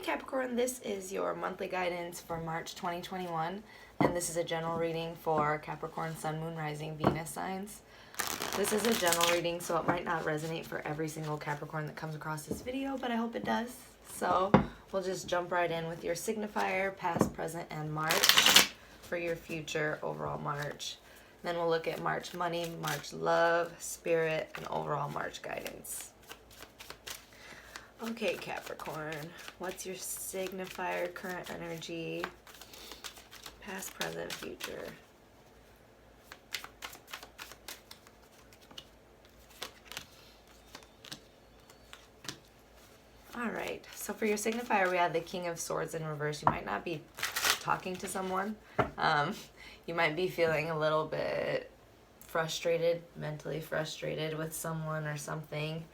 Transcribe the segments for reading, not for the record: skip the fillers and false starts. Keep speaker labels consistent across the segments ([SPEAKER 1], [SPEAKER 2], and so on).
[SPEAKER 1] Hey Capricorn, this is your monthly guidance for March 2021, and this is a general reading for Capricorn, Sun, Moon, Rising, Venus signs. This is a general reading, so it might not resonate for every single Capricorn that comes across this video, but I hope it does. So we'll just jump right in with your signifier, past, present, and March for your future overall March. Then we'll look at March money, March love, spirit, and overall March guidance. Okay, Capricorn, what's your signifier, current energy, past, present, future? All right, so for your signifier, we have the King of Swords in reverse. You might not be talking to someone. You might be feeling a little bit frustrated, mentally frustrated with someone or something.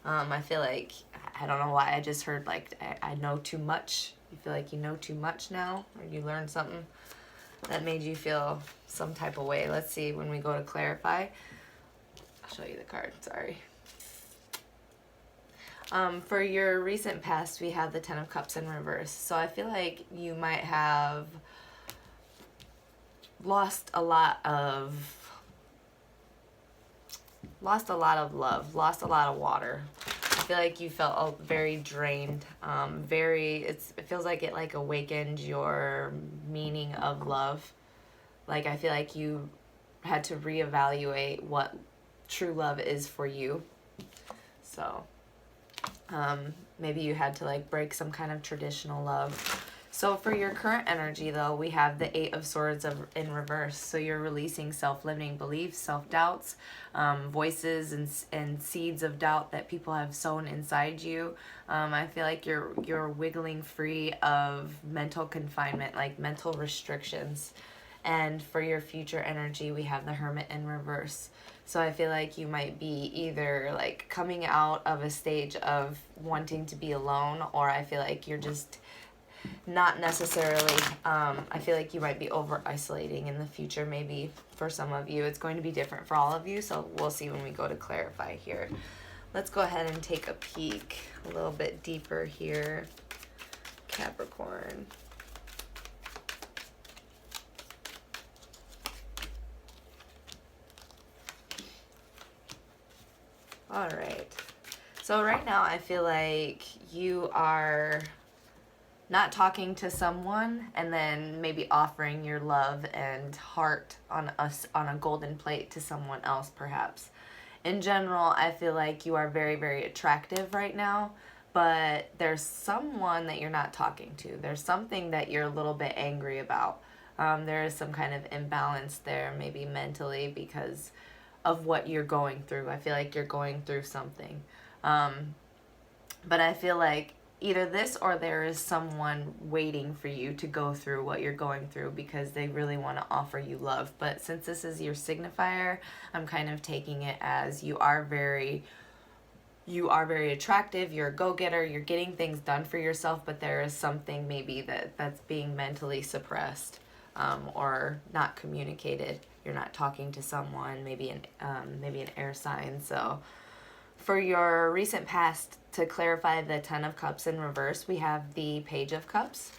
[SPEAKER 1] I feel like, I don't know why, I just heard like, I know too much. You feel like you know too much now, or you learned something that made you feel some type of way. Let's see when we go to clarify. I'll show you the card, sorry. For your recent past, we have the Ten of Cups in reverse. So I feel like you might have lost a lot of love, lost a lot of water. I feel like you felt very drained, it feels like it like awakened your meaning of love. Like I feel like you had to reevaluate what true love is for you. So maybe you had to like break some kind of traditional love. So for your current energy, though, we have the Eight of Swords in reverse. So you're releasing self-limiting beliefs, self-doubts, voices and seeds of doubt that people have sown inside you. I feel like you're wiggling free of mental confinement, like mental restrictions. And for your future energy, we have the Hermit in reverse. So I feel like you might be either like coming out of a stage of wanting to be alone, or I feel like you're just not necessarily, I feel like you might be over isolating in the future. Maybe for some of you, it's going to be different for all of you. So we'll see when we go to clarify here. Let's go ahead and take a peek a little bit deeper here, Capricorn. All right. So right now I feel like you are not talking to someone and then maybe offering your love and heart on a golden plate to someone else, perhaps. In general, I feel like you are very, very attractive right now, but there's someone that you're not talking to. There's something that you're a little bit angry about. There is some kind of imbalance there, maybe mentally, because of what you're going through. I feel like you're going through something. But I feel like either this or there is someone waiting for you to go through what you're going through because they really want to offer you love. But since this is your signifier, I'm kind of taking it as you are very attractive, you're a go-getter, you're getting things done for yourself, but there is something maybe that's being mentally suppressed, or not communicated. You're not talking to someone, maybe an air sign. So for your recent past, to clarify the Ten of Cups in reverse, we have the Page of Cups,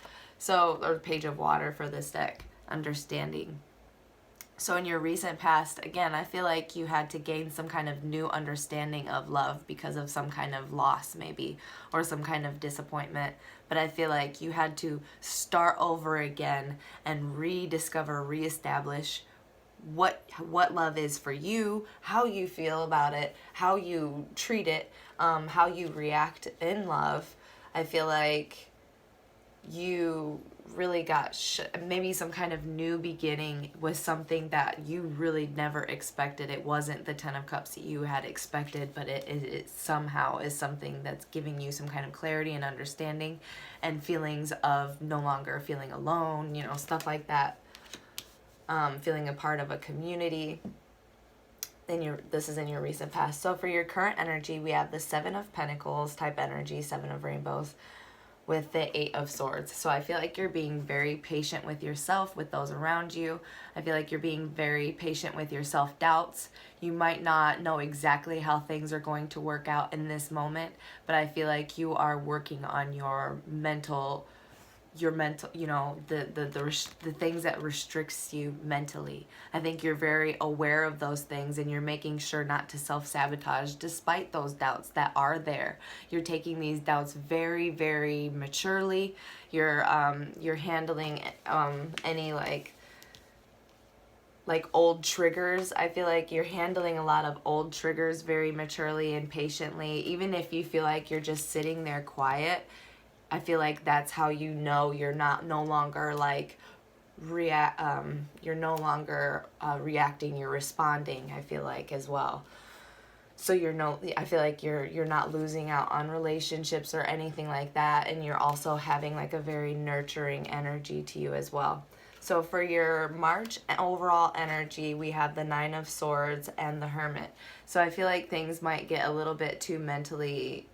[SPEAKER 1] or Page of Water for this deck, understanding. So in your recent past, again, I feel like you had to gain some kind of new understanding of love because of some kind of loss maybe, or some kind of disappointment. But I feel like you had to start over again and rediscover, reestablish what love is for you, how you feel about it, how you treat it, how you react in love. I feel like you really got maybe some kind of new beginning with something that you really never expected. It wasn't the Ten of Cups that you had expected, but it somehow is something that's giving you some kind of clarity and understanding and feelings of no longer feeling alone, stuff like that. Feeling a part of a community. This is in your recent past. So for your current energy, we have the Seven of Pentacles type energy, Seven of Rainbows. with the Eight of Swords. So I feel like you're being very patient with yourself, with those around you. I feel like you're being very patient with your self-doubts. You might not know exactly how things are going to work out in this moment, but I feel like you are working on your mental, you know, the things that restricts you mentally. I think you're very aware of those things, and you're making sure not to self-sabotage despite those doubts that are there. You're taking these doubts very, very maturely. You're handling any like old triggers. I feel like you're handling a lot of old triggers very maturely and patiently. Even if you feel like you're just sitting there quiet, I feel like that's how you know you're no longer like you're no longer reacting, you're responding, I feel like, as well. So I feel like you're not losing out on relationships or anything like that, and you're also having like a very nurturing energy to you as well. So for your March overall energy, we have the Nine of Swords and the Hermit. So I feel like things might get a little bit too mentally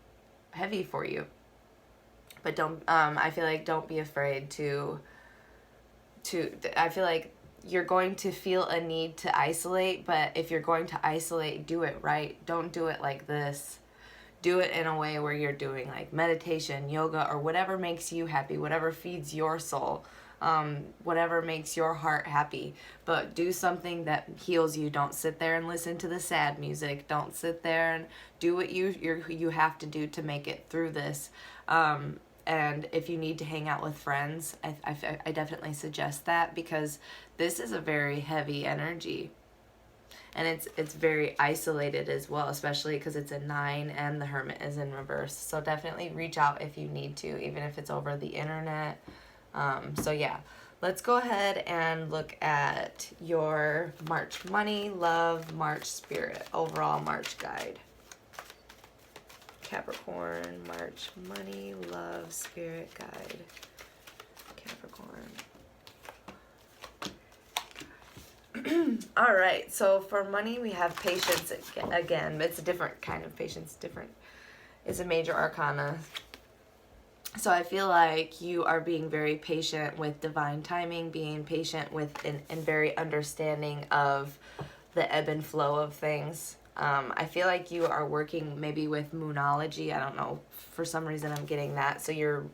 [SPEAKER 1] heavy for you. But I feel like don't be afraid I feel like you're going to feel a need to isolate, but if you're going to isolate, do it right. Don't do it like this. Do it in a way where you're doing like meditation, yoga, or whatever makes you happy, whatever feeds your soul, whatever makes your heart happy. But do something that heals you. Don't sit there and listen to the sad music. Don't sit there and do what you have to do to make it through this. And if you need to hang out with friends, I definitely suggest that, because this is a very heavy energy. And it's very isolated as well, especially because it's a 9 and the Hermit is in reverse. So definitely reach out if you need to, even if it's over the internet. So yeah, let's go ahead and look at your March money, love, March spirit, overall March guide. Capricorn, March money, love, spirit guide. Capricorn. All right, so for money we have patience again. It's a different kind of patience, it's a major arcana. So I feel like you are being very patient with divine timing, being patient with and very understanding of the ebb and flow of things. I feel like you are working maybe with moonology. I don't know, for some reason I'm getting that. So you're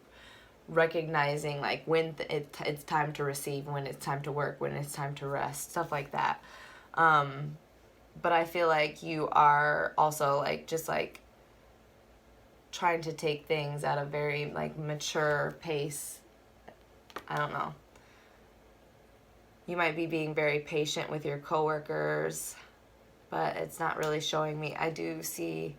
[SPEAKER 1] recognizing like when it's time to receive, when it's time to work, when it's time to rest, stuff like that. But I feel like you are also like just like trying to take things at a very like mature pace. I don't know. You might be being very patient with your coworkers, but it's not really showing me. I do see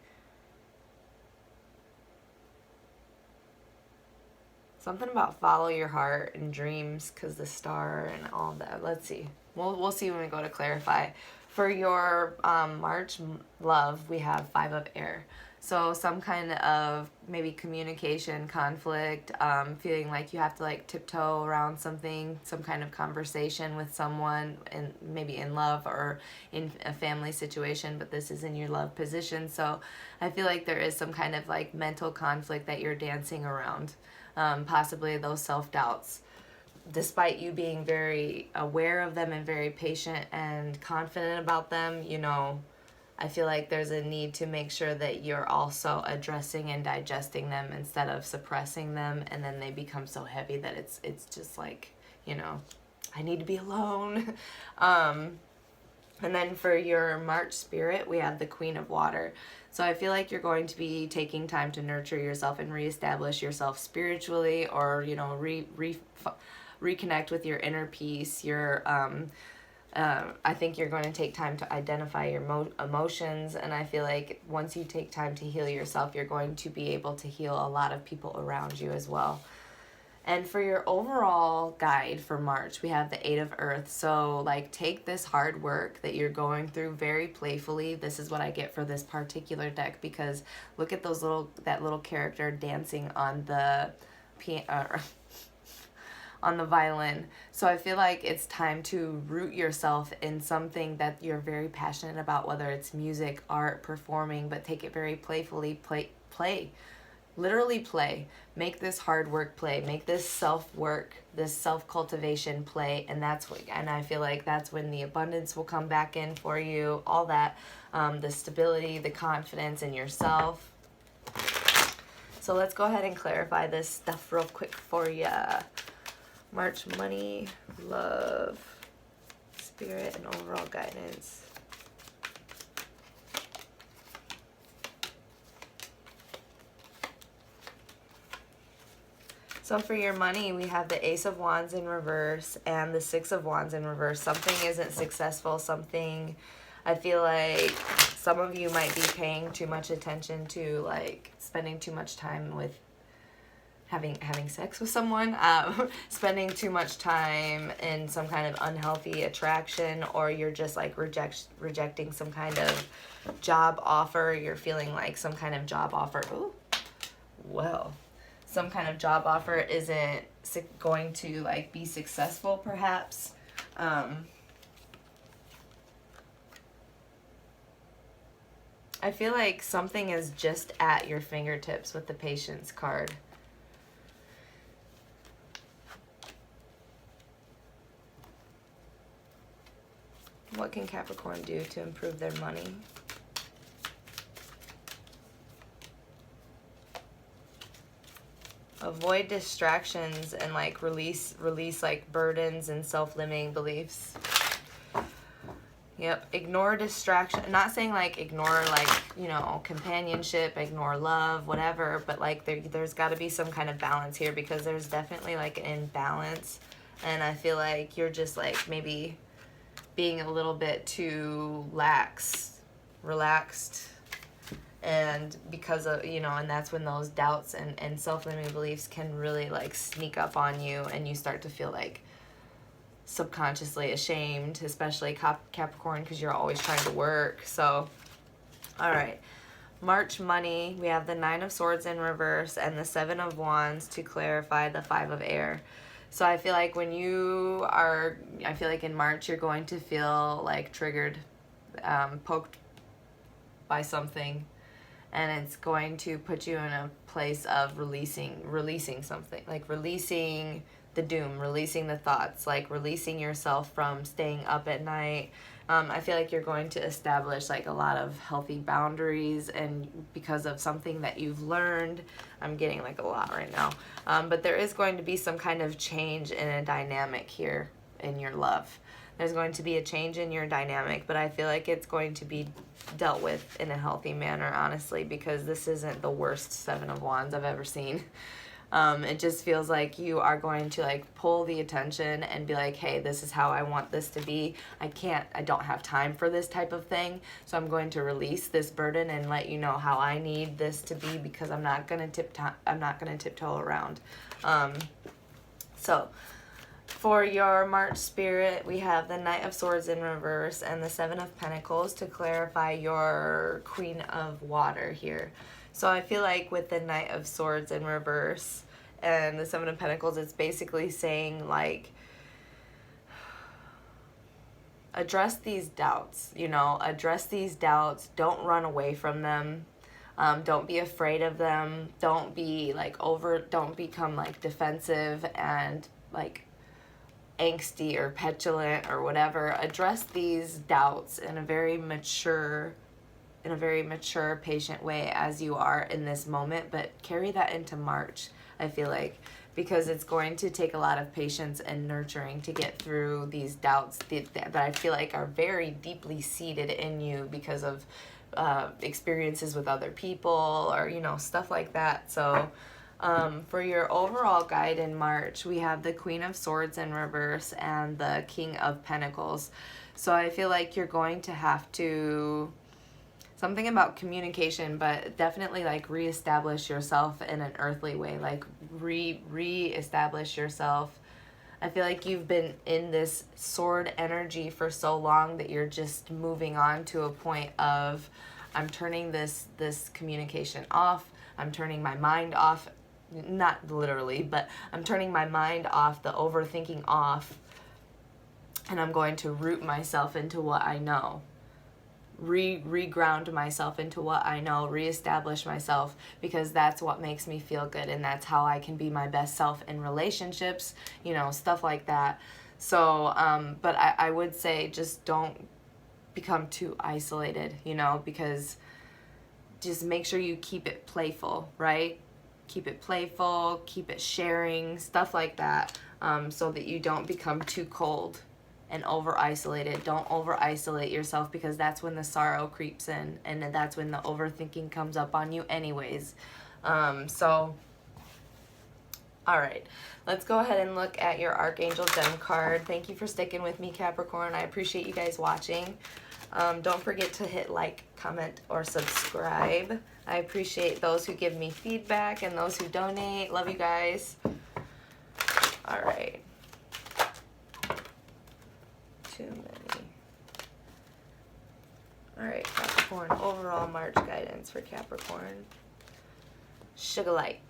[SPEAKER 1] something about follow your heart and dreams, because the star and all that. Let's see. We'll see when we go to clarify. For your March love, we have 5 of air. So some kind of maybe communication conflict, feeling like you have to like tiptoe around something, some kind of conversation with someone, and maybe in love or in a family situation, but this is in your love position. So I feel like there is some kind of like mental conflict that you're dancing around, possibly those self-doubts. Despite you being very aware of them and very patient and confident about them, you know, I feel like there's a need to make sure that you're also addressing and digesting them instead of suppressing them, and then they become so heavy that it's just like, you know, I need to be alone. And then for your March spirit, we have the Queen of Water. So I feel like you're going to be taking time to nurture yourself and reestablish yourself spiritually, or, you know, reconnect with your inner peace, your I think you're going to take time to identify your emotions, and I feel like once you take time to heal yourself, you're going to be able to heal a lot of people around you as well. And for your overall guide for March, we have the 8 of Earth. So like take this hard work that you're going through very playfully. This is what I get for this particular deck, because look at that little character dancing on the on the violin. So I feel like it's time to root yourself in something that you're very passionate about, whether it's music, art, performing, but take it very playfully. Play. Literally play. Make this hard work play. Make this self-work, this self-cultivation play. And I feel like that's when the abundance will come back in for you. All that, the stability, the confidence in yourself. So let's go ahead and clarify this stuff real quick for you. March money, love, spirit, and overall guidance. So for your money, we have the Ace of Wands in reverse and the Six of Wands in reverse. Something isn't successful. Something, I feel like some of you might be paying too much attention to, like spending too much time with having sex with someone, spending too much time in some kind of unhealthy attraction, or you're just like rejecting some kind of job offer. You're feeling like some kind of job offer. Ooh, well. Some kind of job offer isn't going to like be successful, perhaps. I feel like something is just at your fingertips with the Patience card. What can Capricorn do to improve their money? Avoid distractions and like release like burdens and self-limiting beliefs. Yep, ignore distraction. I'm not saying like ignore like, you know, companionship, ignore love, whatever, but like there's got to be some kind of balance here, because there's definitely like an imbalance, and I feel like you're just like maybe being a little bit too relaxed. And because of, you know, and that's when those doubts and self-limiting beliefs can really like sneak up on you, and you start to feel like subconsciously ashamed, especially Capricorn, because you're always trying to work. So, all right. March money, we have the Nine of Swords in reverse and the Seven of Wands to clarify the Five of Air. So I feel like when you are, I feel like in March you're going to feel like triggered, poked by something. And it's going to put you in a place of releasing something, like releasing the doom, releasing the thoughts, like releasing yourself from staying up at night. I feel like you're going to establish like a lot of healthy boundaries, and because of something that you've learned. I'm getting like a lot right now. But there is going to be some kind of change in a dynamic here in your love. There's going to be a change in your dynamic, but I feel like it's going to be dealt with in a healthy manner, honestly, because this isn't the worst Seven of Wands I've ever seen. It just feels like you are going to like pull the attention and be like, hey, this is how I want this to be. I don't have time for this type of thing. So I'm going to release this burden and let you know how I need this to be, because I'm not going to tiptoe around. So for your March spirit, we have the Knight of Swords in reverse and the Seven of Pentacles to clarify your Queen of Water here. So I feel like with the Knight of Swords in reverse and the Seven of Pentacles, it's basically saying like, address these doubts, you know, address these doubts. Don't run away from them. Don't be afraid of them. Don't be like don't become like defensive and like angsty or petulant or whatever. Address these doubts in a very mature, patient way as you are in this moment, but carry that into March, I feel like, because it's going to take a lot of patience and nurturing to get through these doubts that I feel like are very deeply seated in you because of experiences with other people, or, you know, stuff like that. So for your overall guide in March, we have the Queen of Swords in reverse and the King of Pentacles. So I feel like you're going to have to, something about communication, but definitely like reestablish yourself in an earthly way, like reestablish yourself. I feel like you've been in this sword energy for so long that you're just moving on to a point of, I'm turning this communication off. I'm turning my mind off. Not literally, but I'm turning my mind off, the overthinking off, and I'm going to root myself into what I know. reground myself into what I know, reestablish myself, because that's what makes me feel good, and that's how I can be my best self in relationships, you know, stuff like that. So, but I would say just don't become too isolated, you know, because just make sure you keep it playful, right? Keep it playful, keep it sharing, stuff like that, so that you don't become too cold and over-isolated. Don't over-isolate yourself, because that's when the sorrow creeps in, and that's when the overthinking comes up on you anyways. So, all right, let's go ahead and look at your Archangel Gem card. Thank you for sticking with me, Capricorn. I appreciate you guys watching. Don't forget to hit like, comment, or subscribe. I appreciate those who give me feedback and those who donate. Love you guys. All right. Too many. All right, Capricorn. Overall March guidance for Capricorn. Sugar light.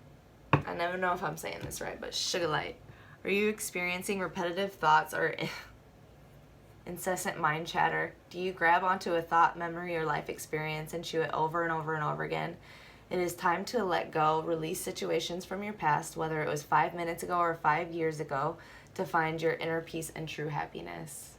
[SPEAKER 1] I never know if I'm saying this right, but sugar light. Are you experiencing repetitive thoughts or incessant mind chatter? Do you grab onto a thought, memory, or life experience and chew it over and over and over again? It is time to let go, release situations from your past, whether it was 5 minutes ago or 5 years ago, to find your inner peace and true happiness.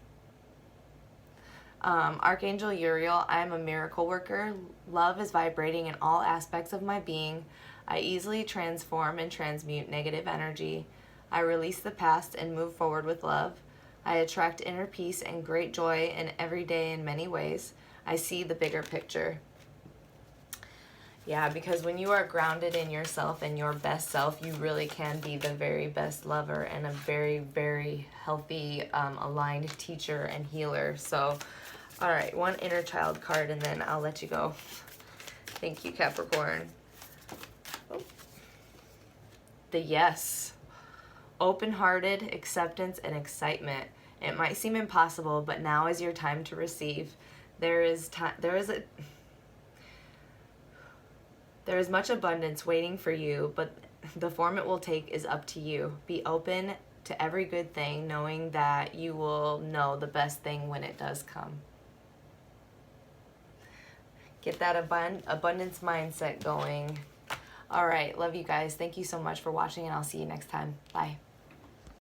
[SPEAKER 1] Archangel Uriel, I am a miracle worker. Love is vibrating in all aspects of my being. I easily transform and transmute negative energy. I release the past and move forward with love. I attract inner peace and great joy in every day in many ways. I see the bigger picture. Yeah, because when you are grounded in yourself and your best self, you really can be the very best lover and a very, very healthy, aligned teacher and healer. So, all right, one inner child card, and then I'll let you go. Thank you, Capricorn. Oh. The yes. Open-hearted, acceptance, and excitement. It might seem impossible, but now is your time to receive. There is much abundance waiting for you, but the form it will take is up to you. Be open to every good thing, knowing that you will know the best thing when it does come. Get that abundance mindset going. All right, love you guys. Thank you so much for watching, and I'll see you next time. Bye.